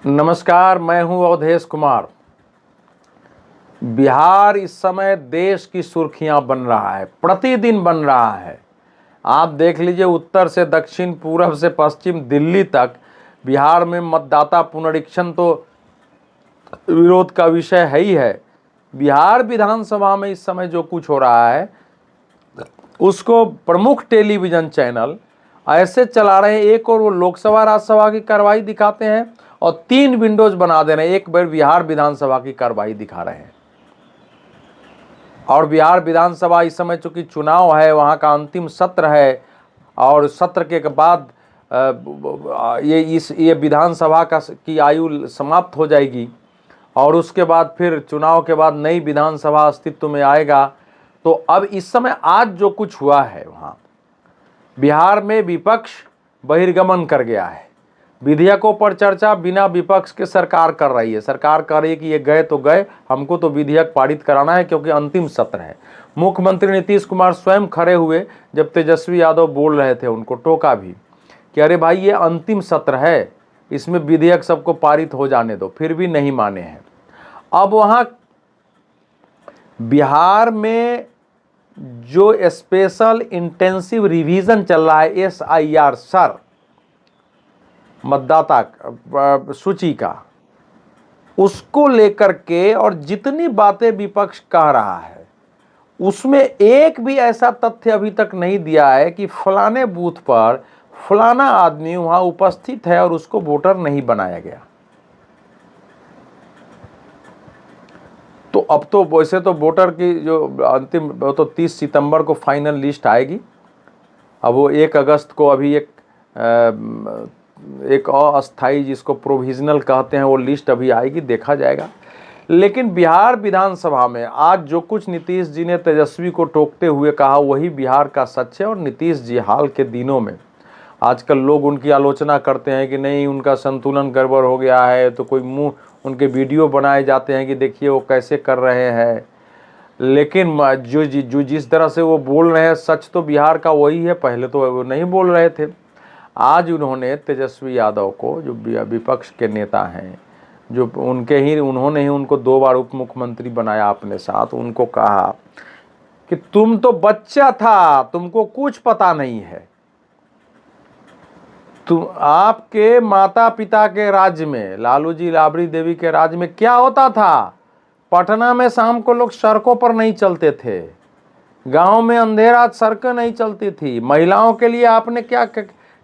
नमस्कार, मैं हूं अवधेश कुमार। बिहार इस समय देश की सुर्खियां बन रहा है, प्रतिदिन बन रहा है। आप देख लीजिए, उत्तर से दक्षिण, पूरब से पश्चिम, दिल्ली तक बिहार में मतदाता पुनरीक्षण तो विरोध का विषय है ही है। बिहार विधानसभा में इस समय जो कुछ हो रहा है उसको प्रमुख टेलीविजन चैनल ऐसे चला रहे हैं, एक और वो लोकसभा राज्यसभा की कार्रवाई दिखाते हैं और 3 विंडोज बना दे रहे हैं। एक बार बिहार विधानसभा की कार्रवाई दिखा रहे हैं। और बिहार विधानसभा इस समय चूंकि चुनाव है, वहाँ का अंतिम सत्र है और सत्र के बाद ये विधानसभा की आयु समाप्त हो जाएगी और उसके बाद फिर चुनाव के बाद नई विधानसभा अस्तित्व में आएगा। तो अब इस समय आज जो कुछ हुआ है, वहाँ बिहार में विपक्ष बहिर्गमन कर गया है। विधेयकों पर चर्चा बिना विपक्ष के सरकार कर रही है। सरकार कह रही है कि ये गए तो गए, हमको तो विधेयक पारित कराना है क्योंकि अंतिम सत्र है। मुख्यमंत्री नीतीश कुमार स्वयं खड़े हुए, जब तेजस्वी यादव बोल रहे थे उनको टोका भी कि अरे भाई ये अंतिम सत्र है, इसमें विधेयक सबको पारित हो जाने दो, फिर भी नहीं माने हैं। अब वहाँ बिहार में जो स्पेशल इंटेंसिव रिवीजन चल रहा है SIR सर मतदाता सूची का, उसको लेकर के और जितनी बातें विपक्ष कह रहा है उसमें एक भी ऐसा तथ्य अभी तक नहीं दिया है कि फलाने बूथ पर फलाना आदमी वहां उपस्थित है और उसको वोटर नहीं बनाया गया। तो अब तो वैसे तो वोटर की जो अंतिम, वो तो 30 सितंबर को फाइनल लिस्ट आएगी। अब वो 1 अगस्त को अभी एक अस्थाई, जिसको प्रोविजनल कहते हैं, वो लिस्ट अभी आएगी, देखा जाएगा। लेकिन बिहार विधानसभा में आज जो कुछ नीतीश जी ने तेजस्वी को टोकते हुए कहा, वही बिहार का सच है। और नीतीश जी हाल के दिनों में, आजकल लोग उनकी आलोचना करते हैं कि नहीं उनका संतुलन गड़बड़ हो गया है, तो कोई मुंह उनके वीडियो बनाए जाते हैं कि देखिए वो कैसे कर रहे हैं। लेकिन जो जिस तरह से वो बोल रहे हैं, सच तो बिहार का वही है। पहले तो वो नहीं बोल रहे थे। आज उन्होंने तेजस्वी यादव को, जो विपक्ष के नेता हैं, जो उन्होंने ही उनको 2 बार उप मुख्यमंत्री बनाया अपने साथ, उनको कहा कि तुम तो बच्चा था, तुमको कुछ पता नहीं है। तुम, आपके माता पिता के राज्य में, लालू जी राबड़ी देवी के राज्य में क्या होता था? पटना में शाम को लोग सड़कों पर नहीं चलते थे, गांव में अंधेरा सड़कें नहीं चलती थी। महिलाओं के लिए आपने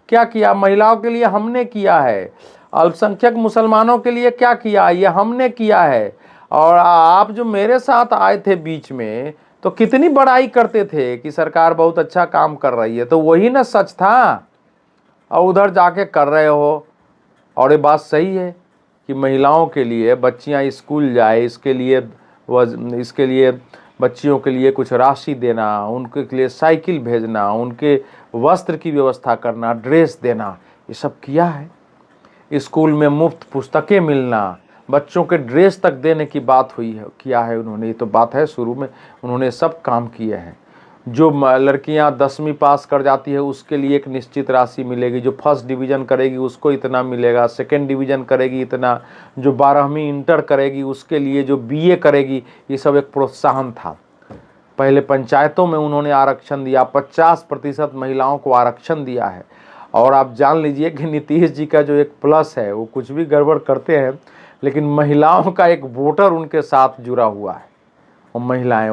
क्या किया? महिलाओं के लिए हमने किया है। अल्पसंख्यक मुसलमानों के लिए क्या किया? ये हमने किया है। और आप जो मेरे साथ आए थे बीच में, तो कितनी बड़ाई करते थे कि सरकार बहुत अच्छा काम कर रही है। तो वही ना सच था, और उधर जाके कर रहे हो। और ये बात सही है कि महिलाओं के लिए, बच्चियां स्कूल जाए, इसके लिए बच्चियों के लिए कुछ राशि देना, उनके लिए साइकिल भेजना, उनके वस्त्र की व्यवस्था करना, ड्रेस देना, ये सब किया है। स्कूल में मुफ्त पुस्तकें मिलना, बच्चों के ड्रेस तक देने की बात हुई है, किया है उन्होंने। ये तो बात है, शुरू में उन्होंने सब काम किए हैं। जो लड़कियां 10वीं पास कर जाती है उसके लिए एक निश्चित राशि मिलेगी। जो फर्स्ट डिवीज़न करेगी उसको इतना मिलेगा, सेकंड डिवीज़न करेगी इतना, जो 12वीं इंटर करेगी उसके लिए, जो BA करेगी, ये सब एक प्रोत्साहन था। पहले पंचायतों में उन्होंने आरक्षण दिया, 50% महिलाओं को आरक्षण दिया है। और आप जान लीजिए कि नीतीश जी का जो एक प्लस है, वो कुछ भी गड़बड़ करते हैं लेकिन महिलाओं का एक वोटर उनके साथ जुड़ा हुआ है। और महिलाएं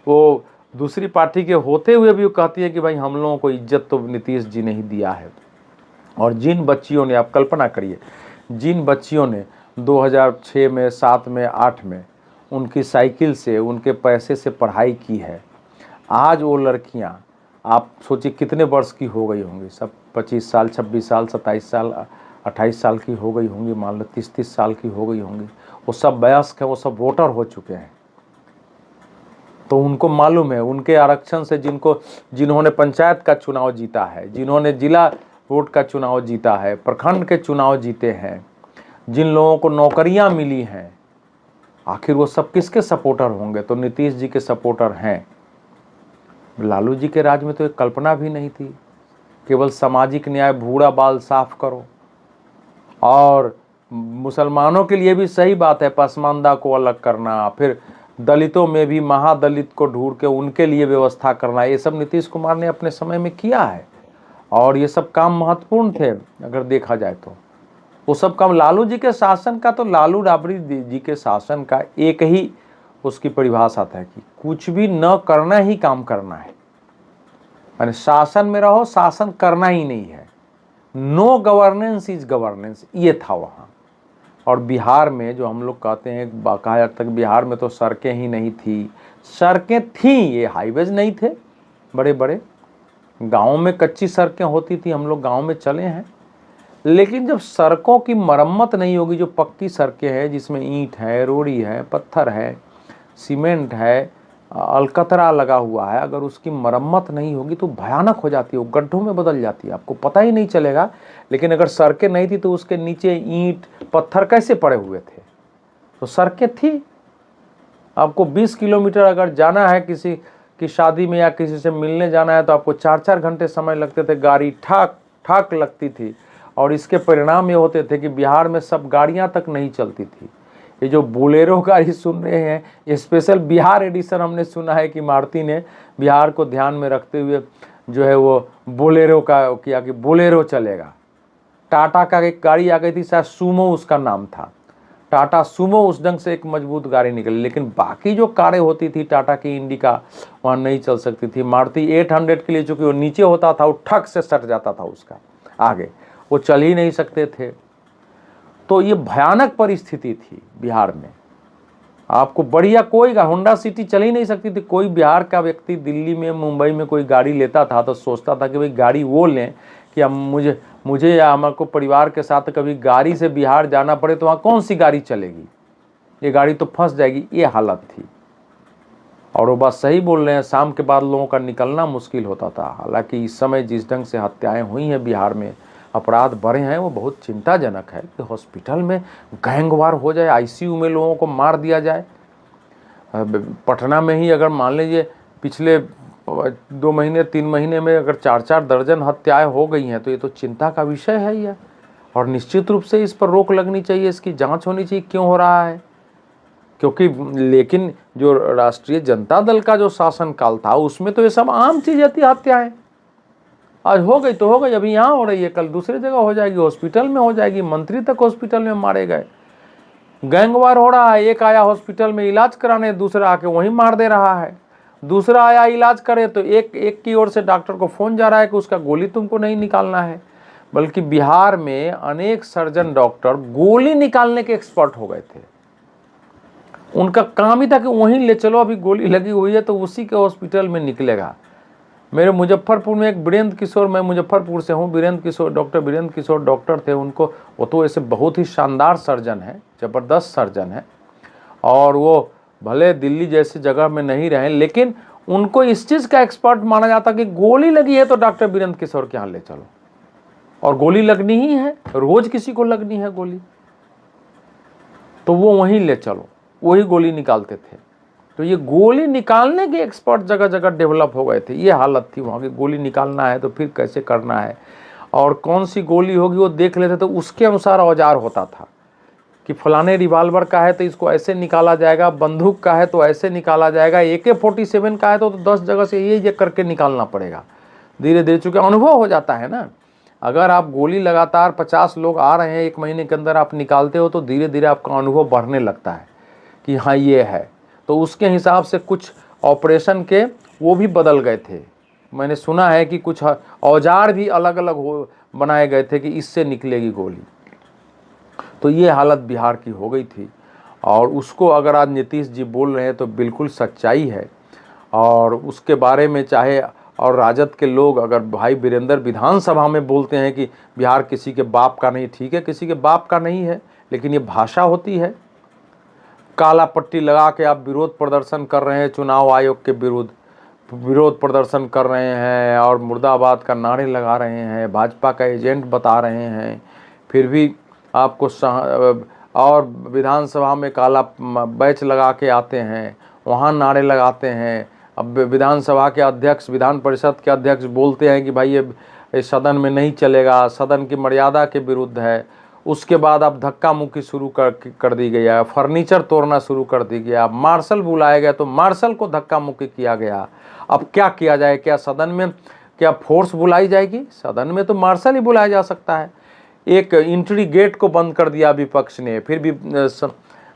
वो दूसरी पार्टी के होते हुए भी वो कहती है कि भाई हम लोगों को इज्जत तो नीतीश जी ने ही दिया है। और जिन बच्चियों ने, आप कल्पना करिए, जिन बच्चियों ने 2006 में, 7 में, 8 में उनकी साइकिल से, उनके पैसे से पढ़ाई की है, आज वो लड़कियां, आप सोचिए कितने वर्ष की हो गई होंगी। सब 25 साल, 26 साल, 27 साल, 28 साल की हो गई होंगी, मान लो 30 साल की हो गई होंगी। वो सब वयस्क हैं, वो सब वोटर हो चुके हैं। तो उनको मालूम है, उनके आरक्षण से जिन्होंने पंचायत का चुनाव जीता है, जिन्होंने जिला वोट का चुनाव जीता है, प्रखंड के चुनाव जीते हैं, जिन लोगों को नौकरियां मिली हैं, आखिर वो सब किसके सपोर्टर होंगे? तो नीतीश जी के सपोर्टर हैं। लालू जी के राज में तो एक कल्पना भी नहीं थी। केवल सामाजिक न्याय, भूरा बाल साफ करो और मुसलमानों के लिए भी सही बात है पसमानदा को अलग करना, फिर दलितों में भी महादलित को ढूंढ के उनके लिए व्यवस्था करना, ये सब नीतीश कुमार ने अपने समय में किया है और ये सब काम महत्वपूर्ण थे अगर देखा जाए तो। वो सब काम लालू जी के शासन का, तो लालू राबड़ी जी के शासन का एक ही उसकी परिभाषा था कि कुछ भी न करना ही काम करना है, यानी शासन में रहो, शासन करना ही नहीं है, नो गवर्नेंस इज गवर्नेंस, ये था वहाँ। और बिहार में जो हम लोग कहते हैं, कहा जाता है बिहार में तो सड़कें ही नहीं थी, सड़कें थी, ये हाईवेज नहीं थे बड़े बड़े, गाँव में कच्ची सड़कें होती थी, हम लोग गाँव में चले हैं। लेकिन जब सड़कों की मरम्मत नहीं होगी, जो पक्की सड़कें हैं जिसमें ईंट है, रोड़ी है, पत्थर है, सीमेंट है, अलकतरा लगा हुआ है, अगर उसकी मरम्मत नहीं होगी तो भयानक हो जाती है, वो गड्ढों में बदल जाती है, आपको पता ही नहीं चलेगा। लेकिन अगर सड़कें नहीं थी तो उसके नीचे ईंट पत्थर कैसे पड़े हुए थे, तो सड़कें थी। आपको 20 किलोमीटर अगर जाना है किसी की शादी में या किसी से मिलने जाना है तो आपको 4-4 घंटे समय लगते थे, गाड़ी ठाक ठाक लगती थी। और इसके परिणाम ये होते थे कि बिहार में सब गाड़ियां तक नहीं चलती थी। ये जो बोलेरो गाड़ी सुन रहे हैं, ये स्पेशल बिहार एडिशन हमने सुना है कि मारुति ने बिहार को ध्यान में रखते हुए जो है वो बोलेरो का किया कि बोलेरो चलेगा। टाटा का एक गाड़ी आ गई थी, शायद सूमो उसका नाम था, टाटा सूमो, उस ढंग से एक मजबूत गाड़ी निकली। लेकिन बाकी जो कारें होती थी टाटा की इंडिका, वहाँ नहीं चल सकती थी। मारुति 800 के लिए चूँकि वो नीचे होता था, वो ठक से सट जाता था उसका आगे, वो चल ही नहीं सकते थे। तो ये भयानक परिस्थिति थी बिहार में। आपको बढ़िया कोई होंडा सिटी चल ही नहीं सकती थी। कोई बिहार का व्यक्ति दिल्ली में, मुंबई में कोई गाड़ी लेता था तो सोचता था कि भाई गाड़ी वो लें कि हम मुझे या हमारे परिवार के साथ कभी गाड़ी से बिहार जाना पड़े तो वहाँ कौन सी गाड़ी चलेगी, ये गाड़ी तो फंस जाएगी, ये हालत थी। और वो बात सही बोल रहे हैं, शाम के बाद लोगों का निकलना मुश्किल होता था। हालांकि इस समय जिस ढंग से हत्याएं हुई हैं बिहार में, अपराध बढ़े हैं, वो बहुत चिंताजनक है कि हॉस्पिटल में गैंगवार हो जाए, आईसीयू में लोगों को मार दिया जाए। पटना में ही अगर मान लीजिए पिछले 2 महीने 3 महीने में अगर 4-4 दर्जन हत्याएं हो गई हैं तो ये तो चिंता का विषय है यह। और निश्चित रूप से इस पर रोक लगनी चाहिए, इसकी जांच होनी चाहिए क्यों हो रहा है। क्योंकि लेकिन जो राष्ट्रीय जनता दल का जो शासनकाल था उसमें तो ये सब आम चीज़ें थी, हत्याएं। आज हो गई तो हो गई, अभी यहाँ हो रही है, कल दूसरी जगह हो जाएगी, हॉस्पिटल में हो जाएगी, मंत्री तक हॉस्पिटल में मारे गए। गैंगवार हो रहा है, एक आया हॉस्पिटल में इलाज कराने, दूसरा आके वहीं मार दे रहा है। दूसरा आया इलाज करे तो एक की ओर से डॉक्टर को फोन जा रहा है कि उसका गोली तुमको नहीं निकालना है। बल्कि बिहार में अनेक सर्जन डॉक्टर गोली निकालने के एक्सपर्ट हो गए थे। उनका काम ही था कि वहीं ले चलो, अभी गोली लगी हुई है तो उसी के हॉस्पिटल में निकलेगा। मेरे मुजफ्फरपुर में एक वीरेंद्र किशोर, मैं मुजफ्फरपुर से हूँ, वीरेंद्र किशोर डॉक्टर थे। उनको, वो तो ऐसे बहुत ही शानदार सर्जन है, ज़बरदस्त सर्जन है। और वो भले दिल्ली जैसी जगह में नहीं रहे, लेकिन उनको इस चीज़ का एक्सपर्ट माना जाता कि गोली लगी है तो डॉक्टर वीरेंद्र किशोर के यहाँ ले चलो। और गोली लगनी ही है, रोज किसी को लगनी है गोली, तो वो वहीं ले चलो, वही गोली निकालते थे। तो ये गोली निकालने के एक्सपर्ट जगह जगह डेवलप हो गए थे। ये हालत थी वहाँ की, गोली निकालना है तो फिर कैसे करना है और कौन सी गोली होगी वो देख लेते, तो उसके अनुसार औजार होता था कि फलाने रिवाल्वर का है तो इसको ऐसे निकाला जाएगा, बंदूक का है तो ऐसे निकाला जाएगा, AK-47 का है तो 10 जगह से ये करके निकालना पड़ेगा। धीरे धीरे चूँकि अनुभव हो जाता है ना, अगर आप गोली लगातार 50 लोग आ रहे हैं 1 महीने के अंदर आप निकालते हो तो धीरे धीरे आपका अनुभव बढ़ने लगता है कि हाँ ये है। तो उसके हिसाब से कुछ ऑपरेशन के वो भी बदल गए थे। मैंने सुना है कि कुछ औजार भी अलग अलग बनाए गए थे कि इससे निकलेगी गोली। तो ये हालत बिहार की हो गई थी। और उसको अगर आज नीतीश जी बोल रहे हैं तो बिल्कुल सच्चाई है। और उसके बारे में चाहे और राजद के लोग अगर भाई वीरेंद्र विधानसभा में बोलते हैं कि बिहार किसी के बाप का नहीं, ठीक है किसी के बाप का नहीं है, लेकिन ये भाषा होती है। काला पट्टी लगा के आप विरोध प्रदर्शन कर रहे हैं, चुनाव आयोग के विरुद्ध विरोध प्रदर्शन कर रहे हैं और मुर्दाबाद का नारे लगा रहे हैं, भाजपा का एजेंट बता रहे हैं, फिर भी आपको और विधानसभा में काला बैच लगा के आते हैं, वहाँ नारे लगाते हैं। अब विधानसभा के अध्यक्ष, विधान परिषद के अध्यक्ष बोलते हैं कि भाई ये सदन में नहीं चलेगा, सदन की मर्यादा के विरुद्ध है। उसके बाद अब धक्का मुक्की शुरू कर दी गई है, फर्नीचर तोड़ना शुरू कर दी गया, मार्शल बुलाया गया तो मार्शल को धक्का मुक्की किया गया। अब क्या किया जाए, क्या सदन में क्या फोर्स बुलाई जाएगी? सदन में तो मार्शल ही बुलाया जा सकता है। एक एंट्री गेट को बंद कर दिया विपक्ष ने, फिर भी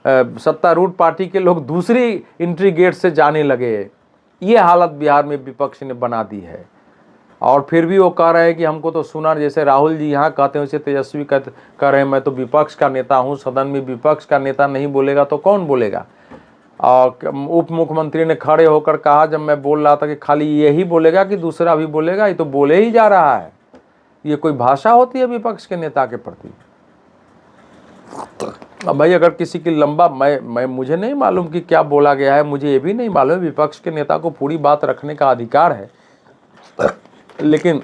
सत्तारूढ़ पार्टी के लोग दूसरी एंट्री गेट से जाने लगे। ये हालत बिहार में विपक्ष ने बना दी है। और फिर भी वो कह रहे हैं कि हमको तो सुना, जैसे राहुल जी यहाँ कहते हैं वैसे तेजस्वी कह रहे हैं मैं तो विपक्ष का नेता हूँ, सदन में विपक्ष का नेता नहीं बोलेगा तो कौन बोलेगा। और उप मुख्यमंत्री ने खड़े होकर कहा जब मैं बोल रहा था कि खाली यही बोलेगा कि दूसरा भी बोलेगा, ये तो बोले ही जा रहा है। ये कोई भाषा होती है विपक्ष के नेता के प्रति? अब भाई अगर किसी की लंबा मैं मुझे नहीं मालूम कि क्या बोला गया है, मुझे ये भी नहीं मालूम, विपक्ष के नेता को पूरी बात रखने का अधिकार है, लेकिन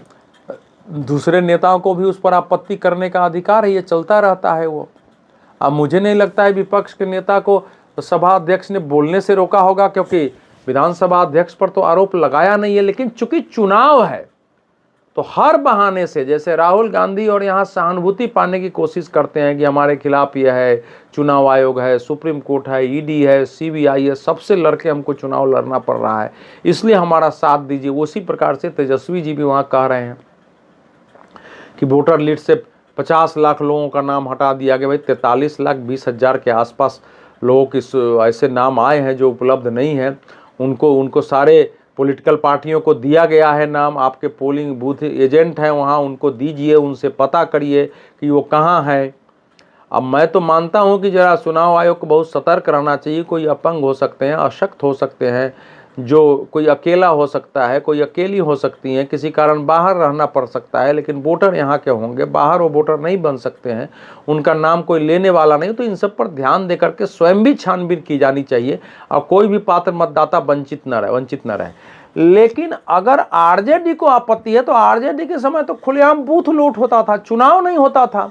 दूसरे नेताओं को भी उस पर आपत्ति करने का अधिकार है। ये चलता रहता है वो। अब मुझे नहीं लगता है विपक्ष के नेता को सभा अध्यक्ष ने बोलने से रोका होगा, क्योंकि विधानसभा अध्यक्ष पर तो आरोप लगाया नहीं है, लेकिन चूंकि चुनाव है तो हर बहाने से, जैसे राहुल गांधी और यहाँ सहानुभूति पाने की कोशिश करते हैं कि हमारे खिलाफ यह है, चुनाव आयोग है, सुप्रीम कोर्ट है, ईडी है, सीबीआई है, सबसे लड़के हमको चुनाव लड़ना पड़ रहा है, इसलिए हमारा साथ दीजिए। उसी प्रकार से तेजस्वी जी भी वहाँ कह रहे हैं कि वोटर लिस्ट से 50 लाख लोगों का नाम हटा दिया गया। भाई 43,20,000 के आसपास लोगों के ऐसे नाम आए हैं जो उपलब्ध नहीं है, उनको सारे पॉलिटिकल पार्टियों को दिया गया है नाम। आपके पोलिंग बूथ एजेंट हैं वहाँ, उनको दीजिए, उनसे पता करिए कि वो कहाँ है। अब मैं तो मानता हूँ कि जरा चुनाव आयोग को बहुत सतर्क रहना चाहिए। कोई अपंग हो सकते हैं, अशक्त हो सकते हैं, जो कोई अकेला हो सकता है, कोई अकेली हो सकती हैं, किसी कारण बाहर रहना पड़ सकता है, लेकिन वोटर यहाँ के होंगे, बाहर वो वोटर नहीं बन सकते हैं, उनका नाम कोई लेने वाला नहीं। तो इन सब पर ध्यान दे करके स्वयं भी छानबीन की जानी चाहिए और कोई भी पात्र मतदाता वंचित न रहे। लेकिन अगर आरजेडी को आपत्ति है तो आरजेडी के समय तो खुलेआम बूथ लूट होता था, चुनाव नहीं होता था।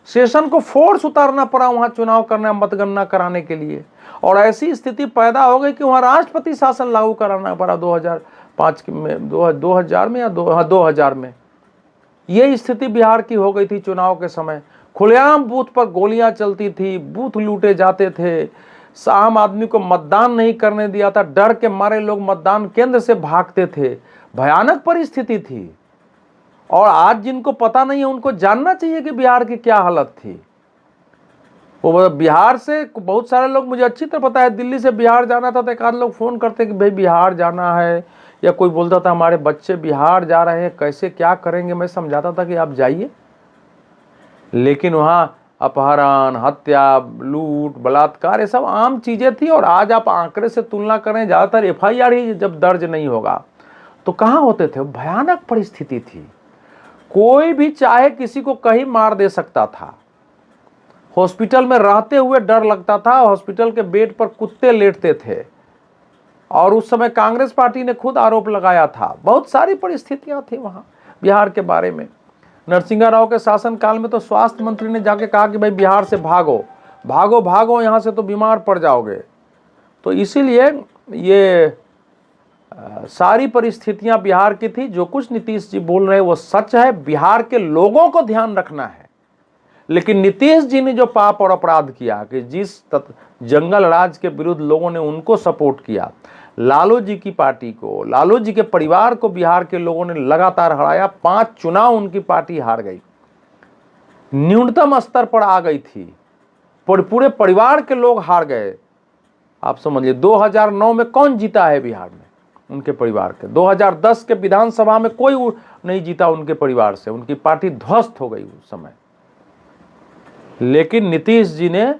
सेशन को फोर्स उतारना पड़ा वहां चुनाव करना, मतगणना कराने के लिए, और ऐसी स्थिति पैदा हो गई कि वहां राष्ट्रपति शासन लागू कराना पड़ा 2005 में, 2000 में या 2000 में। ये स्थिति बिहार की हो गई थी चुनाव के समय। खुलेआम बूथ पर गोलियां चलती थी, बूथ लूटे जाते थे, आम आदमी को मतदान नहीं करने दिया था, डर के मारे लोग मतदान केंद्र से भागते थे। भयानक परिस्थिति थी। और आज जिनको पता नहीं है उनको जानना चाहिए कि बिहार की क्या हालत थी। वो बिहार से बहुत सारे लोग, मुझे अच्छी तरह पता है, दिल्ली से बिहार जाना था तो एक आध लोग फोन करते कि भाई बिहार जाना है, या कोई बोलता था हमारे बच्चे बिहार जा रहे हैं, कैसे क्या करेंगे। मैं समझाता था कि आप जाइए, लेकिन वहाँ अपहरण, हत्या, लूट, बलात्कार, ये सब आम चीजें थी। और आज आप आंकड़े से तुलना करें, ज्यादातर एफआईआर ही जब दर्ज नहीं होगा तो कहाँ होते थे। भयानक परिस्थिति थी। कोई भी चाहे किसी को कहीं मार दे सकता था। हॉस्पिटल में रहते हुए डर लगता था, हॉस्पिटल के बेड पर कुत्ते लेटते थे। और उस समय कांग्रेस पार्टी ने खुद आरोप लगाया था। बहुत सारी परिस्थितियां थी वहां बिहार के बारे में। नरसिंह राव के शासनकाल में तो स्वास्थ्य मंत्री ने जाके कहा कि भाई बिहार से भागो भागो भागो, यहां से तो बीमार पड़ जाओगे। तो इसीलिए ये सारी परिस्थितियां बिहार की थी। जो कुछ नीतीश जी बोल रहे हैं वो सच है। बिहार के लोगों को ध्यान रखना है। लेकिन नीतीश जी ने जो पाप और अपराध किया कि जिस जंगल राज के विरुद्ध लोगों ने उनको सपोर्ट किया, लालू जी की पार्टी को, लालू जी के परिवार को बिहार के लोगों ने लगातार हराया। 5 चुनाव उनकी पार्टी हार गई, न्यूनतम स्तर पर आ गई थी, पूरे परिवार के लोग हार गए। आप समझिए 2009 में कौन जीता है बिहार में उनके परिवार के। 2010 के विधानसभा में कोई नहीं जीता उनके परिवार से, उनकी पार्टी ध्वस्त हो गई उस समय। लेकिन नीतीश जी ने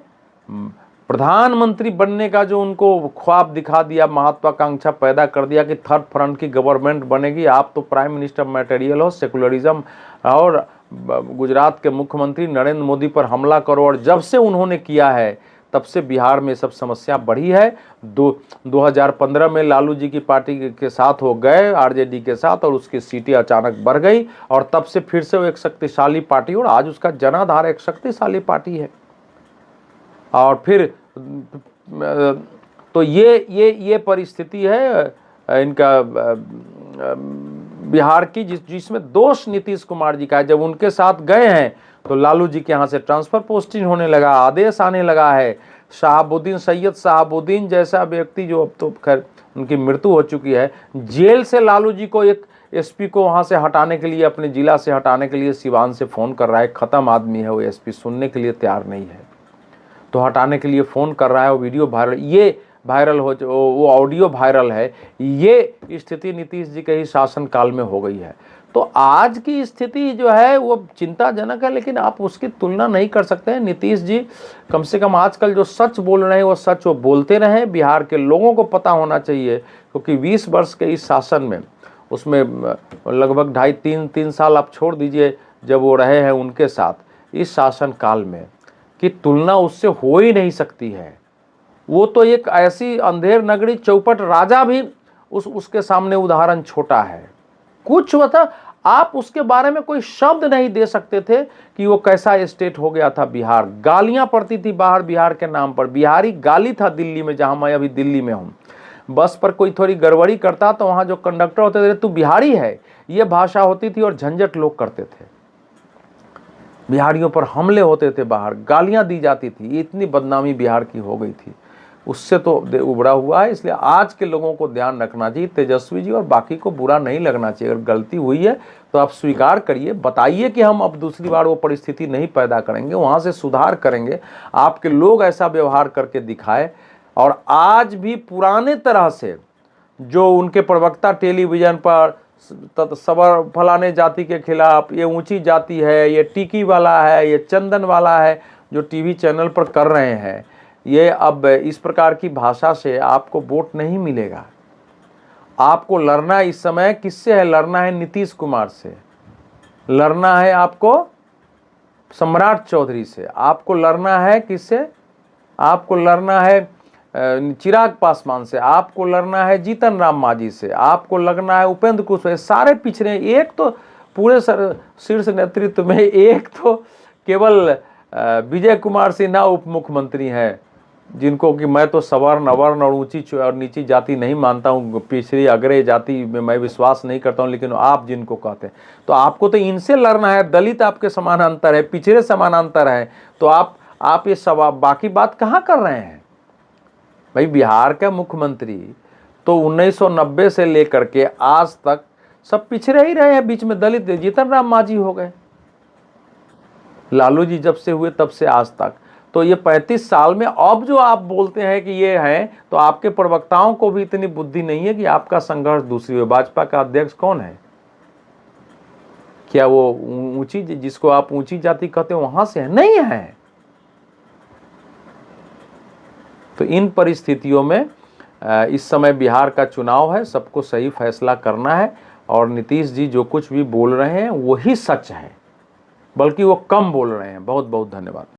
प्रधानमंत्री बनने का जो उनको ख्वाब दिखा दिया, महत्वाकांक्षा पैदा कर दिया कि थर्ड फ्रंट की गवर्नमेंट बनेगी, आप तो प्राइम मिनिस्टर मटेरियल हो, सेकुलरिज्म, और गुजरात के मुख्यमंत्री नरेंद्र मोदी पर हमला करो। और जब से उन्होंने किया है तब से बिहार में सब समस्या बढ़ी है। 2015 में लालू जी की पार्टी के साथ हो गए, आरजेडी के साथ, और उसकी सीटें अचानक बढ़ गई। और तब से फिर से वो एक शक्तिशाली पार्टी, और आज उसका जनाधार एक शक्तिशाली पार्टी है। और फिर तो ये परिस्थिति है इनका बिहार की जिसमें दोष नीतीश कुमार जी का है। जब उनके साथ गए हैं तो लालू जी के यहाँ से ट्रांसफर पोस्टिंग होने लगा, आदेश आने लगा है। शहाबुद्दीन, सैयद शहाबुद्दीन जैसा व्यक्ति, जो अब तो खैर उनकी मृत्यु हो चुकी है, जेल से लालू जी को, एक एसपी को वहाँ से हटाने के लिए, अपने जिला से हटाने के लिए सिवान से फ़ोन कर रहा है। ख़त्म आदमी है वो एसपी, सुनने के लिए तैयार नहीं है, तो हटाने के लिए फ़ोन कर रहा है। वो वीडियो वायरल, ये वायरल हो, वो ऑडियो वायरल है। ये स्थिति नीतीश जी के ही शासनकाल में हो गई है। तो आज की स्थिति जो है वो चिंताजनक है, लेकिन आप उसकी तुलना नहीं कर सकते हैं। नीतीश जी कम से कम आजकल जो सच बोल रहे हैं वो सच वो बोलते रहें। बिहार के लोगों को पता होना चाहिए, क्योंकि 20 वर्ष के इस शासन में, उसमें लगभग 2.5-3 साल आप छोड़ दीजिए जब वो रहे हैं उनके साथ, इस शासन काल में की तुलना उससे हो ही नहीं सकती है। वो तो एक ऐसी अंधेर नगरी चौपट राजा भी उसके सामने उदाहरण छोटा है। कुछ बता, आप उसके बारे में कोई शब्द नहीं दे सकते थे कि वो कैसा स्टेट हो गया था बिहार। गालियां पड़ती थी बाहर बिहार के नाम पर, बिहारी गाली था दिल्ली में, जहां मैं अभी दिल्ली में हूं। बस पर कोई थोड़ी गड़बड़ी करता तो वहां जो कंडक्टर होते थे, तू बिहारी है, ये भाषा होती थी और झंझट लोग करते थे। बिहारियों पर हमले होते थे, बाहर गालियां दी जाती थी। इतनी बदनामी बिहार की हो गई थी, उससे तो उबड़ा हुआ है। इसलिए आज के लोगों को ध्यान रखना चाहिए। तेजस्वी जी और बाकी को बुरा नहीं लगना चाहिए। अगर गलती हुई है तो आप स्वीकार करिए, बताइए कि हम अब दूसरी बार वो परिस्थिति नहीं पैदा करेंगे, वहाँ से सुधार करेंगे। आपके लोग ऐसा व्यवहार करके दिखाए। और आज भी पुराने तरह से जो उनके प्रवक्ता टेलीविज़न पर सबर फलाने जाति के खिलाफ, ये ऊंची जाति है, ये टिकी वाला है, ये चंदन वाला है, जो टीवी चैनल पर कर रहे हैं, ये अब इस प्रकार की भाषा से आपको वोट नहीं मिलेगा। आपको लड़ना इस समय किससे है? लड़ना है नीतीश कुमार से, लड़ना है आपको सम्राट चौधरी से, आपको लड़ना है किससे? आपको लड़ना है चिराग पासवान से, आपको लड़ना है जीतन राम मांझी से, आपको लगना है उपेंद्र कुशवाहा। सारे पिछड़े, एक तो पूरे शीर्ष नेतृत्व में एक तो केवल विजय कुमार सिन्हा उप मुख्यमंत्री हैं, जिनको कि मैं तो सवर्ण, अवर्ण और ऊंची और नीची जाति नहीं मानता हूँ, पिछड़ी अग्रय जाति में मैं विश्वास नहीं करता हूँ, लेकिन आप जिनको कहते हैं, तो आपको तो इनसे लड़ना है। दलित आपके समानांतर है, पिछड़े समानांतर है, तो आप ये सवाल बाकी बात कहाँ कर रहे हैं भाई? बिहार का मुख्यमंत्री तो 1990 से लेकर के आज तक सब पिछड़े ही रहे हैं, बीच में दलित जीतन राम मांझी हो गए, लालू जी जब से हुए तब से आज तक। तो ये 35 साल में अब जो आप बोलते हैं कि ये है, तो आपके प्रवक्ताओं को भी इतनी बुद्धि नहीं है कि आपका संघर्ष दूसरी हो। भाजपा का अध्यक्ष कौन है? क्या वो ऊंची, जिसको आप ऊंची जाति कहते हो, वहां से है? नहीं है। तो इन परिस्थितियों में इस समय बिहार का चुनाव है, सबको सही फैसला करना है। और नीतीश जी जो कुछ भी बोल रहे हैं वही सच है, बल्कि वो कम बोल रहे हैं। बहुत बहुत धन्यवाद।